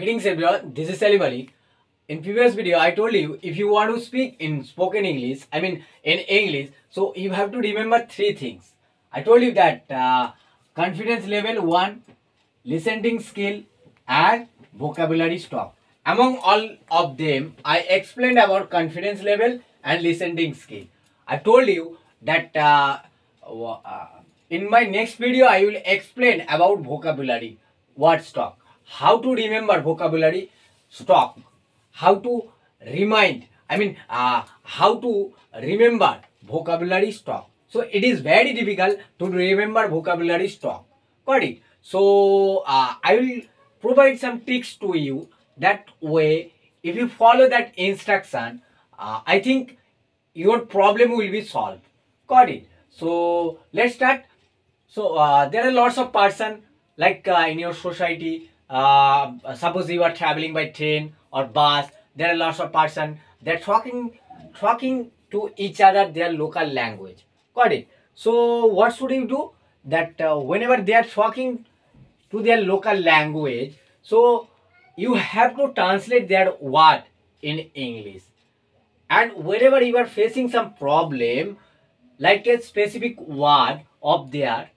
Greetings everyone, this is Salim Ali. In previous video, I told you if you want to speak in spoken English, in English, so you have to remember three things. I told you that confidence level 1, listening skill and vocabulary stock. Among all of them, I explained about confidence level and listening skill. I told you that in my next video, I will explain about vocabulary, word stock, how to remember vocabulary stock, how to remind, how to remember vocabulary stock. So it is very difficult to remember vocabulary stock. Got it? So I will provide some tricks to you. That way, if you follow that instruction, I think your problem will be solved. Got it? So let's start. So there are lots of person like in your society. Suppose you are traveling by train or bus. There are lots of person they're talking to each other their local language. Got it? So what should you do? That whenever they are talking to their local language, so you have to translate their word in English. And whenever you are facing some problem, like a specific word of there,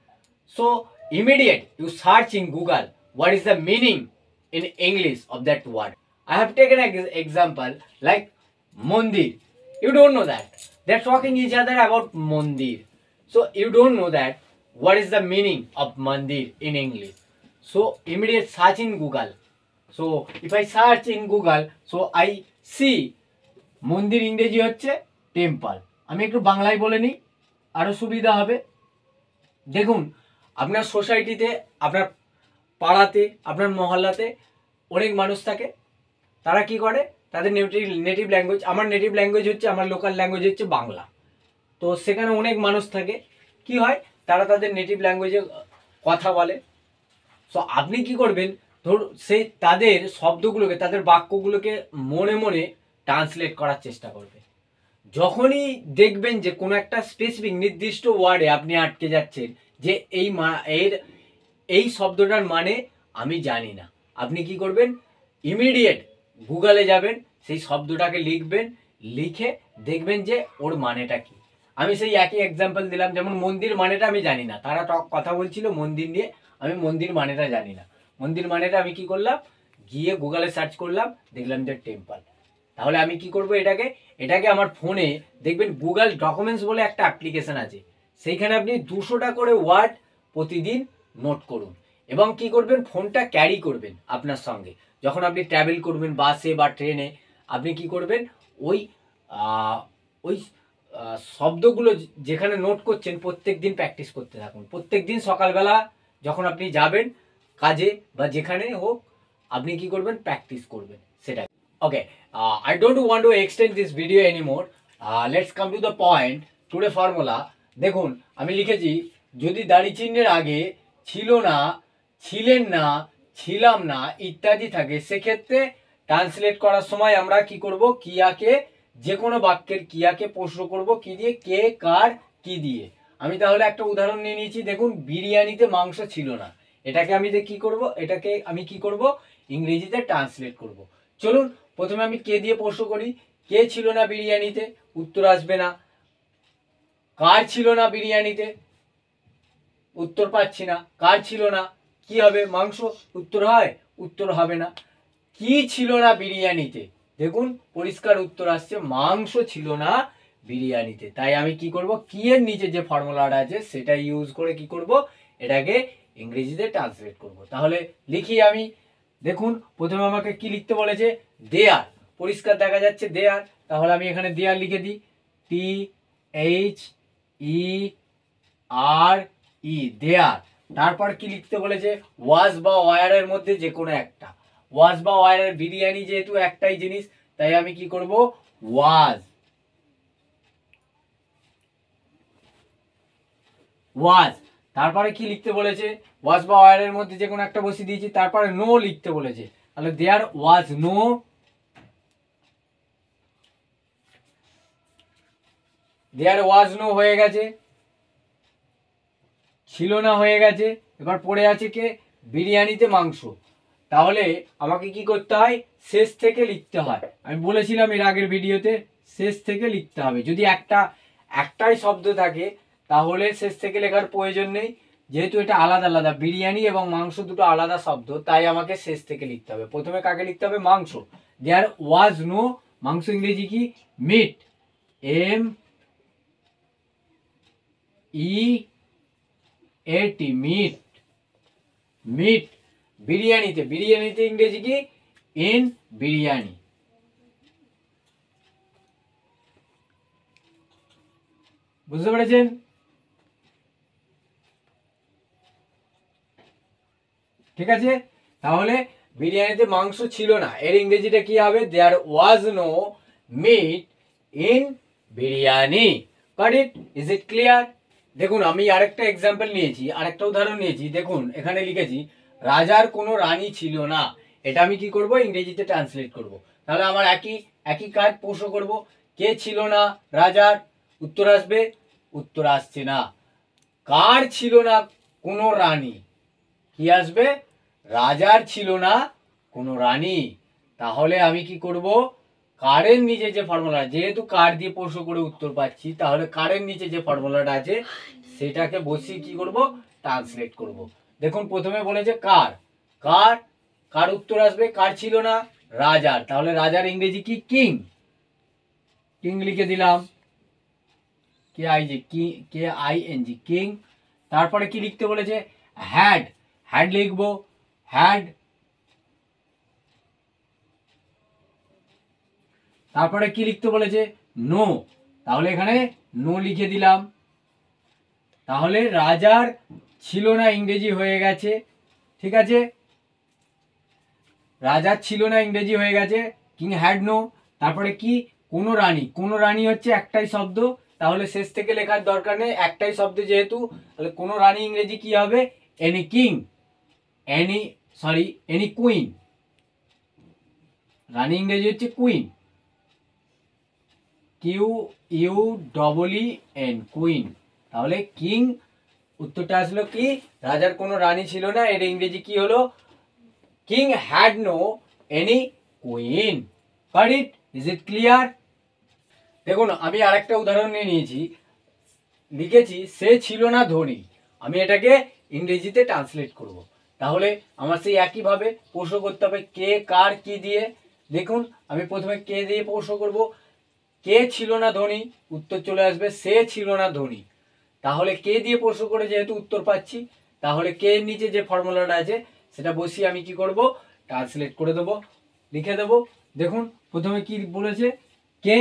so immediate you search in Google what is the meaning in English of that word. I have taken an example like Mondir. You don't know that. They're talking each other about Mondir. So you don't know that what is the meaning of Mandir in English. So immediate search in Google. So if I search in Google, so I see মন্দির ইংরেজি হচ্ছে temple. আমি একটু বাংলায় বলে নিই আরো সুবিধা হবে। দেখুন আপনার সোসাইটিতে, আপনার পাড়াতে, আপনার মহল্লাতে অনেক মানুষ থাকে। তারা কি করে, তাদের নেটিভ ল্যাঙ্গুয়েজ, আমার নেটিভ ল্যাঙ্গুয়েজ হচ্ছে, আমার লোকাল ল্যাঙ্গুয়েজ হচ্ছে বাংলা। তো সেখানে অনেক মানুষ থাকে, কি হয় তারা তাদের নেটিভ ল্যাঙ্গুয়েজে কথা বলে। সো আপনি কি করবেন, ধর সেই তাদের শব্দগুলোকে, তাদের বাক্যগুলোকে মনে মনে ট্রান্সলেট করার চেষ্টা করবে। যখনই দেখবেন যে কোনো একটা স্পেসিফিক নির্দিষ্ট ওয়ার্ডে আপনি আটকে যাচ্ছেন যে এই শব্দটার মানে আমি জানি না, আপনি কি করবেন, ইমিডিয়েট গুগলে যাবেন, সেই শব্দটাকে লিখবেন, লিখে দেখবেন যে ওর মানেটা কি। আমি সেই একই এক্সাম্পল দিলাম, যেমন মন্দির মানেটা আমি জানি না, তারা কথা বলছিল মন্দির নিয়ে, আমি মন্দির মানেটা জানি না। মন্দির মানেটা আমি কি করলাম, গিয়ে গুগলে সার্চ করলাম, দেখলাম যে টেম্পল। তাহলে আমি কি করব, এটাকে আমার ফোনে দেখবেন গুগল ডকুমেন্টস বলে একটা অ্যাপ্লিকেশন আছে, সেইখানে আপনি 200টা করে ওয়ার্ড প্রতিদিন নোট করুন এবং কি করবেন, ফোনটা ক্যারি করবেন আপনার সঙ্গে। যখন আপনি ট্রাভেল করবেন বাসে বা ট্রেনে, আপনি কি করবেন, ওই শব্দগুলো যেখানে নোট করছেন প্রত্যেক দিন প্র্যাকটিস করতে থাকুন। প্রত্যেক দিন সকালবেলা যখন আপনি যাবেন কাজে বা যেখানে হোক, আপনি কি করবেন, প্র্যাকটিস করবেন সেটা। Okay, I don't want to extend this video anymore. Let's come to the point. Today formula. দেখুন আমি লিখেছি, যদি দাড়ি চিহ্নের আগে ছিল না, ছিলেন না, ছিলাম না ইত্যাদি থাকে, সেক্ষেত্রে ট্রান্সলেট করার সময় আমরা কি করব, কিয়াকে, যে কোনো বাক্যের কিয়াকে প্রশ্ন করব কি দিয়ে, কে, কার, কি দিয়ে। আমি তাহলে একটা উদাহরণ নিয়ে নিয়েছি। দেখুন বিরিয়ানিতে মাংস ছিল না, এটাকে আমি কি করব, এটাকে আমি কি করব, ইংরেজিতে ট্রান্সলেট করব। চলুন প্রথমে আমি কে দিয়ে প্রশ্ন করি। কে ছিল না বিরিয়ানিতে, উত্তর আসবে না। কার ছিল না বিরিয়ানিতে, উত্তর পাচ্ছি না। কার ছিল না, কি হবে, মাংস, উত্তর হয়, উত্তর হবে না। কি ছিল না বিরিয়ানিতে, দেখুন পরিষ্কার উত্তর আসছে, মাংস ছিল না বিরিয়ানিতে। তাই আমি কি করব, কি এর নিচে যে ফর্মুলাটা আছে সেটা ইউজ করে কি করব, এটাকে ইংরেজিতে ট্রান্সলেট করব। তাহলে লিখি আমি। দেখুন প্রথমে আমাকে কি লিখতে বলেছে, দেয়ার, পরিষ্কার দেখা যাচ্ছে দেয়ার। তাহলে আমি এখানে দেয়ার লিখে দিই, THEAR, দেয়ার। তারপর কি লিখতে বলেছে, ওয়াজ বা ওয়ারের মধ্যে যে কোনো একটা। ওয়াজ বা ওয়ারের, বিরিয়ানি যেহেতু একটাই জিনিস, তাই আমি কি করব, ওয়াজ। তারপরে কি লিখতে বলেছে, ওয়াজ বা ওয়ারের মধ্যে যে কোনো একটা বসিয়ে দিয়েছি। তারপরে নো লিখতে বলেছে, তাহলে দেয়ার was no, there was no হয়ে গেছে, ছিল না হয়ে গেছে। এবার পড়ে আছে কে, বিরিয়ানিতে মাংস। তাহলে আমাকে কি করতে হয়, শেষ থেকে লিখতে হয়। আমি বলেছিলাম এর আগের ভিডিওতে শেষ থেকে লিখতে হবে। যদি একটাই শব্দ থাকে তাহলে শেষ থেকে লেখার প্রয়োজন নেই, যেহেতু এটা আলাদা আলাদা, বিরিয়ানি এবং মাংস দুটো আলাদা শব্দ, তাই আমাকে শেষ থেকে লিখতে হবে। প্রথমে কাকে লিখতে হবে, মাংস। দেয়ার ওয়াজ নো, মাংস ইংরেজি কি, মিট, MEAT, মিট, মিট। বিরিয়ানিতে ইংরেজি কি, ইন বিরিয়ানি। বুঝতে পেরেছেন? ঠিক আছে, তাহলে বিরিয়ানিতে মাংস ছিল না, এর ইংরেজিটা কি হবে, there was no meat in biryani. Got it? Is it clear? দেখুন আমি আরেকটা এক্সাম্পল নিয়েছি, আরেকটা উদাহরণ নিয়েছি। দেখুন এখানে লিখেছি রাজার কোনো রানী ছিল না। এটা আমি কি করব, ইংরেজিতে ট্রান্সলেট করব। তাহলে আমার একই কাজ, প্রশ্ন করব, কে ছিল না রাজার? উত্তর আসবে, উত্তর আসছে না। কার ছিল না কোনো রানী? কি আসবে, রাজার ছিল না কোনো রানী। তাহলে আমি কি করব, কারের নিচে যে ফর্মুলা, যেহেতু কার দিয়ে প্রশ্ন করে উত্তর পাচ্ছি, তাহলে কারের নিচে যে ফর্মুলাটা আছে সেটাকে বসিয়ে কি করব, ট্রান্সলেট করব। দেখুন প্রথমে বলেছে কার, কার, কার উত্তর আসবে, কার ছিল না, রাজার। তাহলে রাজার ইংরেজি কি, কিং। কিং লিখে দিলাম, KING, কিং। তারপরে কি লিখতে বলেছে, হ্যাড, হ্যাড লিখবো, হ্যাড। তারপরে কি লিখতে বলেছে, নো, তাহলে এখানে নো লিখে দিলাম। তাহলে রাজার ছিল না ইংরেজি হয়ে গেছে। ঠিক আছে, রাজার ছিল না ইংরেজি হয়ে গেছে, কিং হ্যাড নো। তারপরে কি, কোনো রানী, কোনো রানী হচ্ছে একটাই শব্দ, তাহলে শেষ থেকে লেখার দরকার নেই, একটাই শব্দ যেহেতু, তাহলে কোনো রানী ইংরেজি কি হবে, এনি কিং, এনি কুইন। রানী ইংরেজি হচ্ছে কুইন, QUEEN, কুইন। তাহলে কিং, উত্তরটা আসলো কি, রাজার কোনো রানী ছিল না, এর ইংরেজি কি হলো, king had no any queen. Got it? Is it clear? দেখুন আমি আরেকটা উদাহরণ নিয়ে নিয়েছি, লিখেছি সে ছিল না ধনী। আমি এটাকে ইংরেজিতে ট্রান্সলেট করব। তাহলে আমার সেই একইভাবে প্রশ্ন করতে হবে, কে, কার, কি দিয়ে। দেখুন আমি প্রথমে কে দিয়ে প্রশ্ন করব, কে ছিল না ধনী, উত্তর চলে আসবে সে ছিল না ধনী। তাহলে কে দিয়ে প্রশ্ন করে যেহেতু উত্তর পাচ্ছি, তাহলে কে এর নিচে যে ফর্মুলাটা আছে সেটা বসিয়ে আমি কি করব, ট্রান্সলেট করে দেবো, লিখে দেবো। দেখুন প্রথমে কি বলেছে, কে,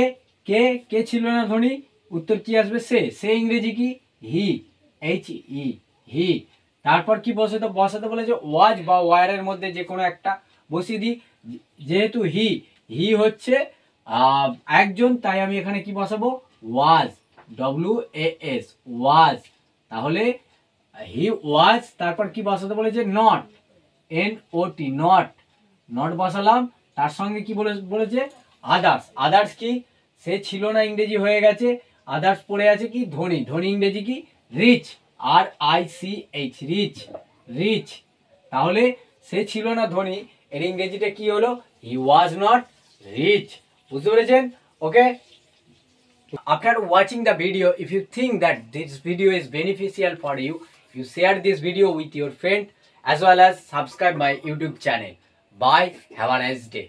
কে, কে ছিল না ধনী, উত্তর কি আসবে, সে ইংরেজি কি, হি, HE, হি। তারপর কি বসাতে বলেছে, ওয়াজ বা ওয়ারের মধ্যে যে কোনো একটা বসিয়ে দিই। যেহেতু হি হচ্ছে একজন, তাই আমি এখানে কি বসাবো, ওয়াজ, WAS, ওয়াজ। তাহলে হি ওয়াজ, তারপর কি বসাতে বলেছে, নট, NOT, নট বসালাম। তার সঙ্গে কি বলেছে, আদার্স, আদার্স কি, সে ছিল না ইংরেজি হয়ে গেছে, আদার্স পড়ে আছে কি, ধনী, ধনী ইংরেজি কি, রিচ, RICH, রিচ। তাহলে সে ছিল না ধনী, এর ইংরেজিটা কি হলো, হি ওয়াজ নট রিচ। বুঝতে পেরেছেন? ওকে। After watching the video, if you think that this video is beneficial for you, you share this video with your friend as well as subscribe my YouTube channel. Bye. Have a nice day.